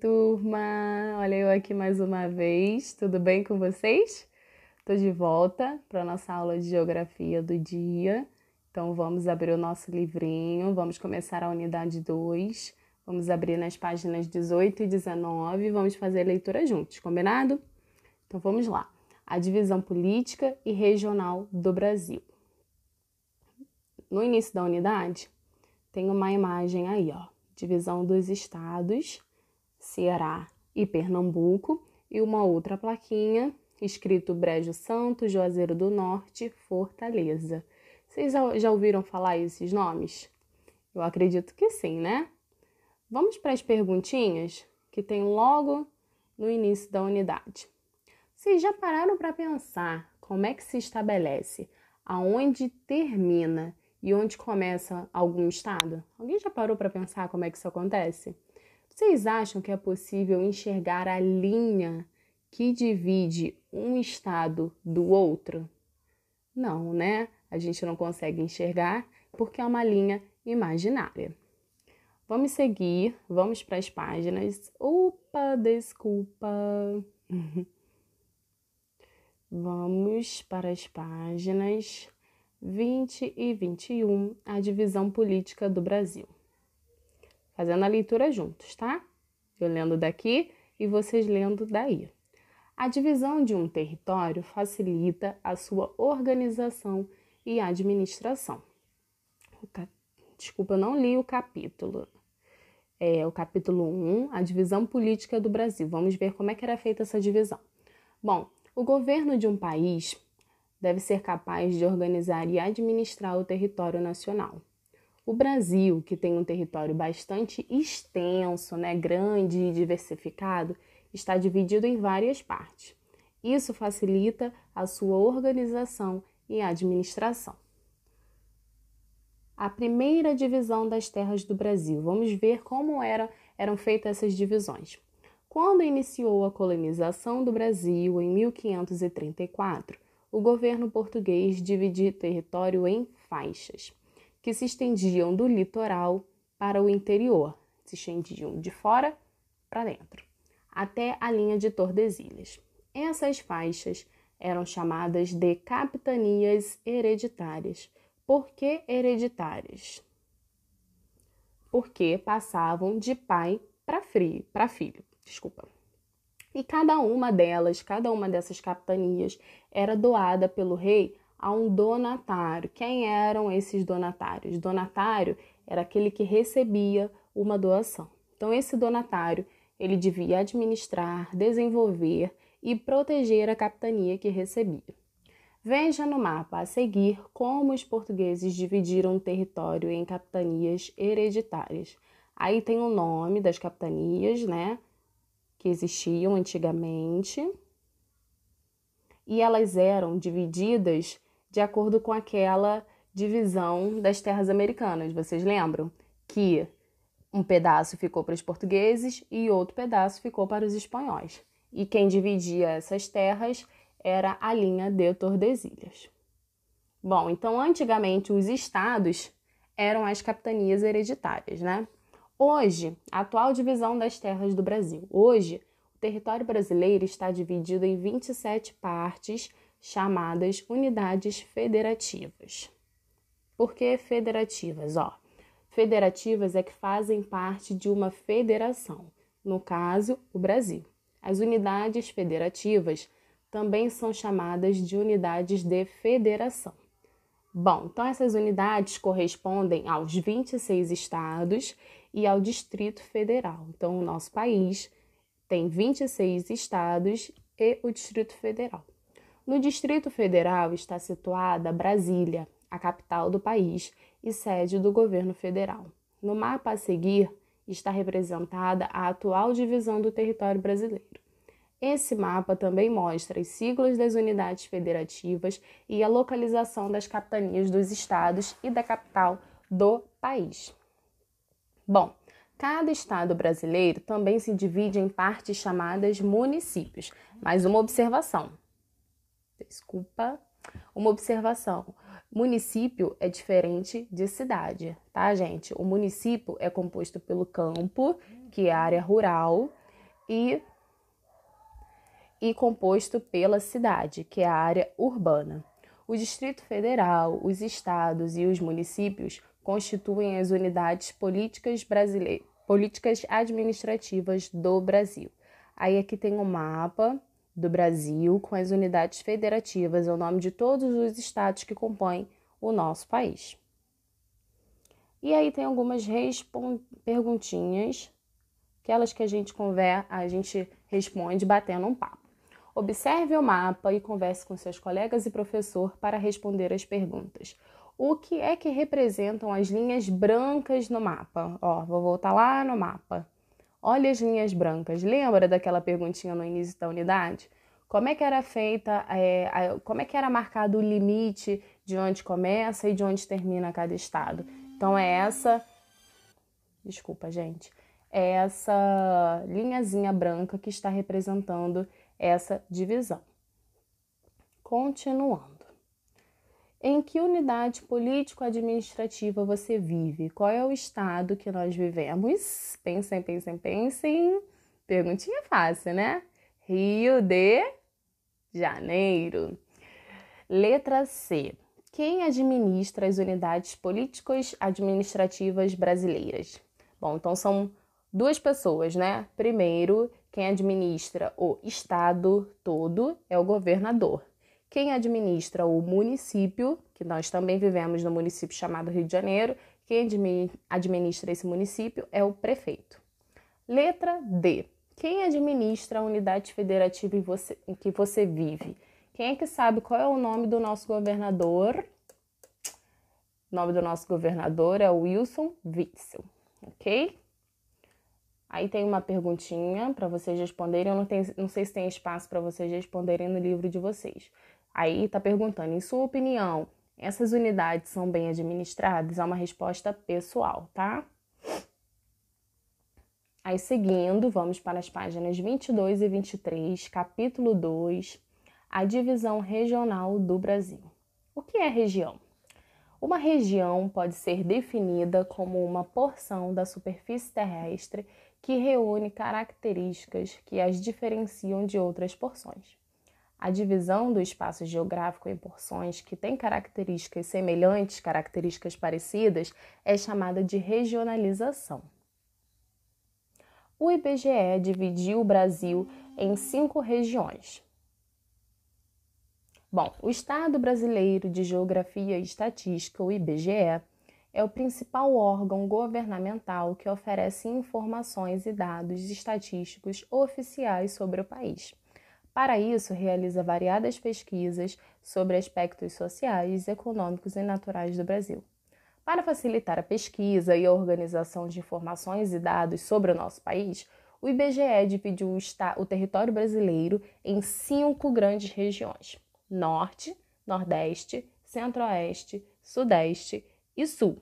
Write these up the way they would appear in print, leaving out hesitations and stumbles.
turma! Olha eu aqui mais uma vez, tudo bem com vocês? Estou de volta para a nossa aula de Geografia do dia. Então vamos abrir o nosso livrinho, vamos começar a unidade 2. Vamos abrir nas páginas 18 e 19 e vamos fazer a leitura juntos, combinado? Então vamos lá. A divisão política e regional do Brasil. No início da unidade, tem uma imagem aí, ó. Divisão dos estados, Ceará e Pernambuco, e uma outra plaquinha, escrito Brejo Santo, Juazeiro do Norte, Fortaleza. Vocês já ouviram falar esses nomes? Eu acredito que sim, né? Vamos para as perguntinhas que tem logo no início da unidade. Vocês já pararam para pensar como é que se estabelece aonde termina e onde começa algum estado? Alguém já parou para pensar como é que isso acontece? Vocês acham que é possível enxergar a linha que divide um estado do outro? Não, né? A gente não consegue enxergar porque é uma linha imaginária. Vamos seguir, vamos para as páginas. Opa, desculpa. Vamos para as páginas 20 e 21, a divisão política do Brasil. Fazendo a leitura juntos, tá? Eu lendo daqui e vocês lendo daí. A divisão de um território facilita a sua organização e administração. Desculpa, eu não li o capítulo. É o capítulo 1, a divisão política do Brasil. Vamos ver como é que era feita essa divisão. Bom, o governo de um país deve ser capaz de organizar e administrar o território nacional. O Brasil, que tem um território bastante extenso, né, grande e diversificado, está dividido em várias partes. Isso facilita a sua organização e administração. A primeira divisão das terras do Brasil. Vamos ver como eram feitas essas divisões. Quando iniciou a colonização do Brasil em 1534, o governo português dividiu o território em faixas, que se estendiam do litoral para o interior, se estendiam de fora para dentro, até a linha de Tordesilhas. Essas faixas eram chamadas de capitanias hereditárias. Por que hereditárias? Porque passavam de pai para filho. E cada uma dessas capitanias era doada pelo rei a um donatário. Quem eram esses donatários? Donatário era aquele que recebia uma doação. Então, esse donatário, ele devia administrar, desenvolver e proteger a capitania que recebia. Veja no mapa a seguir como os portugueses dividiram o território em capitanias hereditárias. Aí tem o nome das capitanias, né, que existiam antigamente, e elas eram divididas de acordo com aquela divisão das terras americanas. Vocês lembram que um pedaço ficou para os portugueses e outro pedaço ficou para os espanhóis. E quem dividia essas terras era a linha de Tordesilhas. Bom, então antigamente os estados eram as capitanias hereditárias, né? Hoje, a atual divisão das terras do Brasil. Hoje, o território brasileiro está dividido em 27 partes, chamadas unidades federativas. Por que federativas? Federativas é que fazem parte de uma federação, no caso, o Brasil. As unidades federativas também são chamadas de unidades de federação. Bom, então essas unidades correspondem aos 26 estados e ao Distrito Federal. Então, o nosso país tem 26 estados e o Distrito Federal. No Distrito Federal está situada Brasília, a capital do país e sede do governo federal. No mapa a seguir está representada a atual divisão do território brasileiro. Esse mapa também mostra as siglas das unidades federativas e a localização das capitanias dos estados e da capital do país. Bom, cada estado brasileiro também se divide em partes chamadas municípios. Mais uma observação. Município é diferente de cidade, tá, gente? O município é composto pelo campo, que é a área rural, e composto pela cidade, que é a área urbana. O Distrito Federal, os estados e os municípios constituem as unidades políticas administrativas do Brasil. Aí aqui tem um mapa do Brasil com as unidades federativas, é o nome de todos os estados que compõem o nosso país. E aí tem algumas perguntinhas, aquelas que a gente responde batendo um papo. Observe o mapa e converse com seus colegas e professor para responder as perguntas. O que é que representam as linhas brancas no mapa? Vou voltar lá no mapa. Olha as linhas brancas. Lembra daquela perguntinha no início da unidade? Como é que era feita, como é que era marcado o limite de onde começa e de onde termina cada estado? Então é essa linhazinha branca que está representando essa divisão. Continuando. Em que unidade político-administrativa você vive? Qual é o estado que nós vivemos? Pensem. Perguntinha fácil, né? Rio de Janeiro. Letra C. Quem administra as unidades políticos-administrativas brasileiras? Bom, então são duas pessoas, né? Primeiro, quem administra o estado todo é o governador. Quem administra o município, que nós também vivemos no município chamado Rio de Janeiro, quem administra esse município é o prefeito. Letra D. Quem administra a unidade federativa em que você vive? Quem é que sabe qual é o nome do nosso governador? O nome do nosso governador é Wilson Witzel, ok? Aí tem uma perguntinha para vocês responderem. Eu não sei se tem espaço para vocês responderem no livro de vocês. Aí está perguntando, em sua opinião, essas unidades são bem administradas? É uma resposta pessoal, tá? Aí seguindo, vamos para as páginas 22 e 23, capítulo 2, a divisão regional do Brasil. O que é região? Uma região pode ser definida como uma porção da superfície terrestre que reúne características que as diferenciam de outras porções. A divisão do espaço geográfico em porções que têm características semelhantes, características parecidas, é chamada de regionalização. O IBGE dividiu o Brasil em 5 regiões. Bom, o Estado Brasileiro de Geografia e Estatística, o IBGE, é o principal órgão governamental que oferece informações e dados estatísticos oficiais sobre o país. Para isso, realiza variadas pesquisas sobre aspectos sociais, econômicos e naturais do Brasil. Para facilitar a pesquisa e a organização de informações e dados sobre o nosso país, o IBGE dividiu o território brasileiro em 5 grandes regiões: Norte, Nordeste, Centro-Oeste, Sudeste e Sul.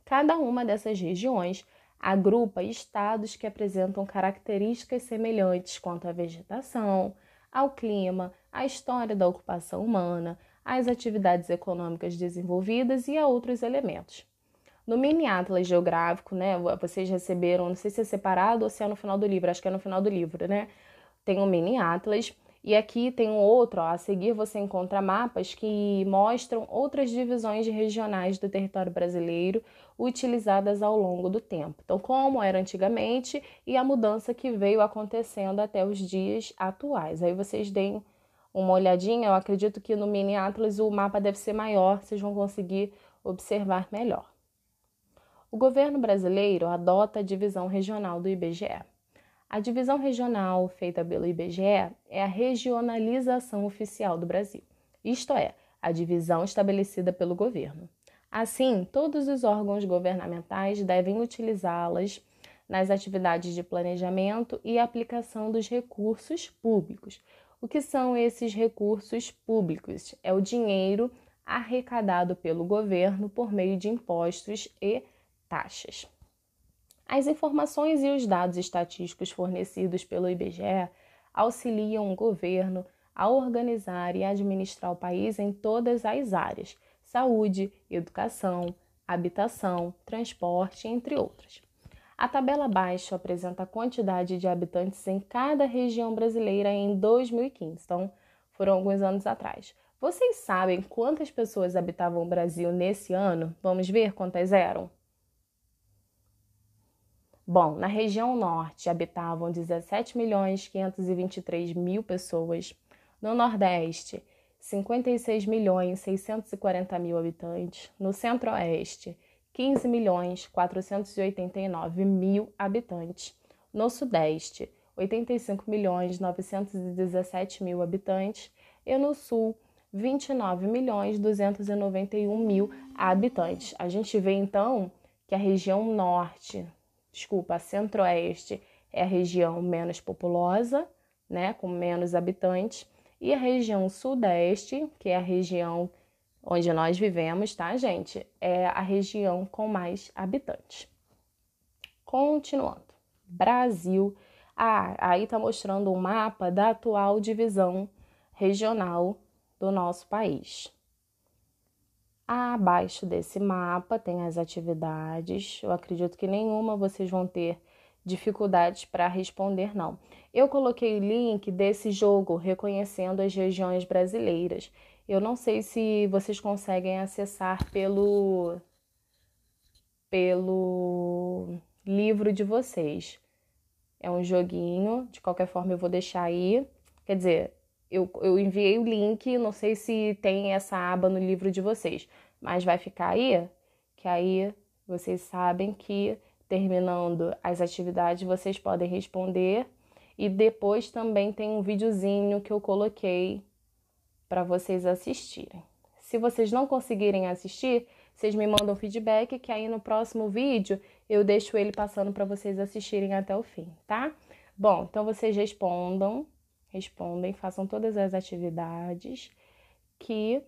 Cada uma dessas regiões agrupa estados que apresentam características semelhantes quanto à vegetação, ao clima, à história da ocupação humana, às atividades econômicas desenvolvidas e a outros elementos. No mini atlas geográfico, né, vocês receberam, não sei se é separado ou se é no final do livro, acho que é no final do livro, né? Tem um mini atlas. E aqui tem um outro, a seguir você encontra mapas que mostram outras divisões regionais do território brasileiro utilizadas ao longo do tempo. Então, como era antigamente e a mudança que veio acontecendo até os dias atuais. Aí vocês deem uma olhadinha, eu acredito que no mini atlas o mapa deve ser maior, vocês vão conseguir observar melhor. O governo brasileiro adota a divisão regional do IBGE. A divisão regional feita pelo IBGE é a regionalização oficial do Brasil, isto é, a divisão estabelecida pelo governo. Assim, todos os órgãos governamentais devem utilizá-las nas atividades de planejamento e aplicação dos recursos públicos. O que são esses recursos públicos? É o dinheiro arrecadado pelo governo por meio de impostos e taxas. As informações e os dados estatísticos fornecidos pelo IBGE auxiliam o governo a organizar e administrar o país em todas as áreas: saúde, educação, habitação, transporte, entre outras. A tabela abaixo apresenta a quantidade de habitantes em cada região brasileira em 2015. Então, foram alguns anos atrás. Vocês sabem quantas pessoas habitavam o Brasil nesse ano? Vamos ver quantas eram? Bom, na região norte habitavam 17.523.000 pessoas. No nordeste, 56.640.000 habitantes. No centro-oeste, 15.489.000 habitantes. No sudeste, 85.917.000 habitantes. E no sul, 29.291.000 habitantes. A gente vê então que a região norte, a centro-oeste é a região menos populosa, né, com menos habitantes, e a região sudeste, que é a região onde nós vivemos, tá, gente? É a região com mais habitantes. Continuando. Brasil. Aí tá mostrando um mapa da atual divisão regional do nosso país. Abaixo desse mapa tem as atividades. Eu acredito que nenhuma vocês vão ter dificuldades para responder, não. Eu coloquei o link desse jogo reconhecendo as regiões brasileiras. Eu não sei se vocês conseguem acessar pelo livro de vocês. É um joguinho, de qualquer forma eu vou deixar aí. Quer dizer, eu enviei o link, não sei se tem essa aba no livro de vocês, mas vai ficar aí, que aí vocês sabem que terminando as atividades vocês podem responder. E depois também tem um videozinho que eu coloquei para vocês assistirem. Se vocês não conseguirem assistir, vocês me mandam feedback, que aí no próximo vídeo eu deixo ele passando para vocês assistirem até o fim, tá? Bom, então vocês respondem, façam todas as atividades que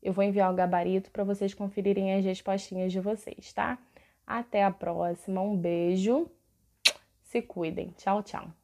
eu vou enviar o gabarito para vocês conferirem as respostinhas de vocês, tá? Até a próxima, um beijo, se cuidem, tchau, tchau.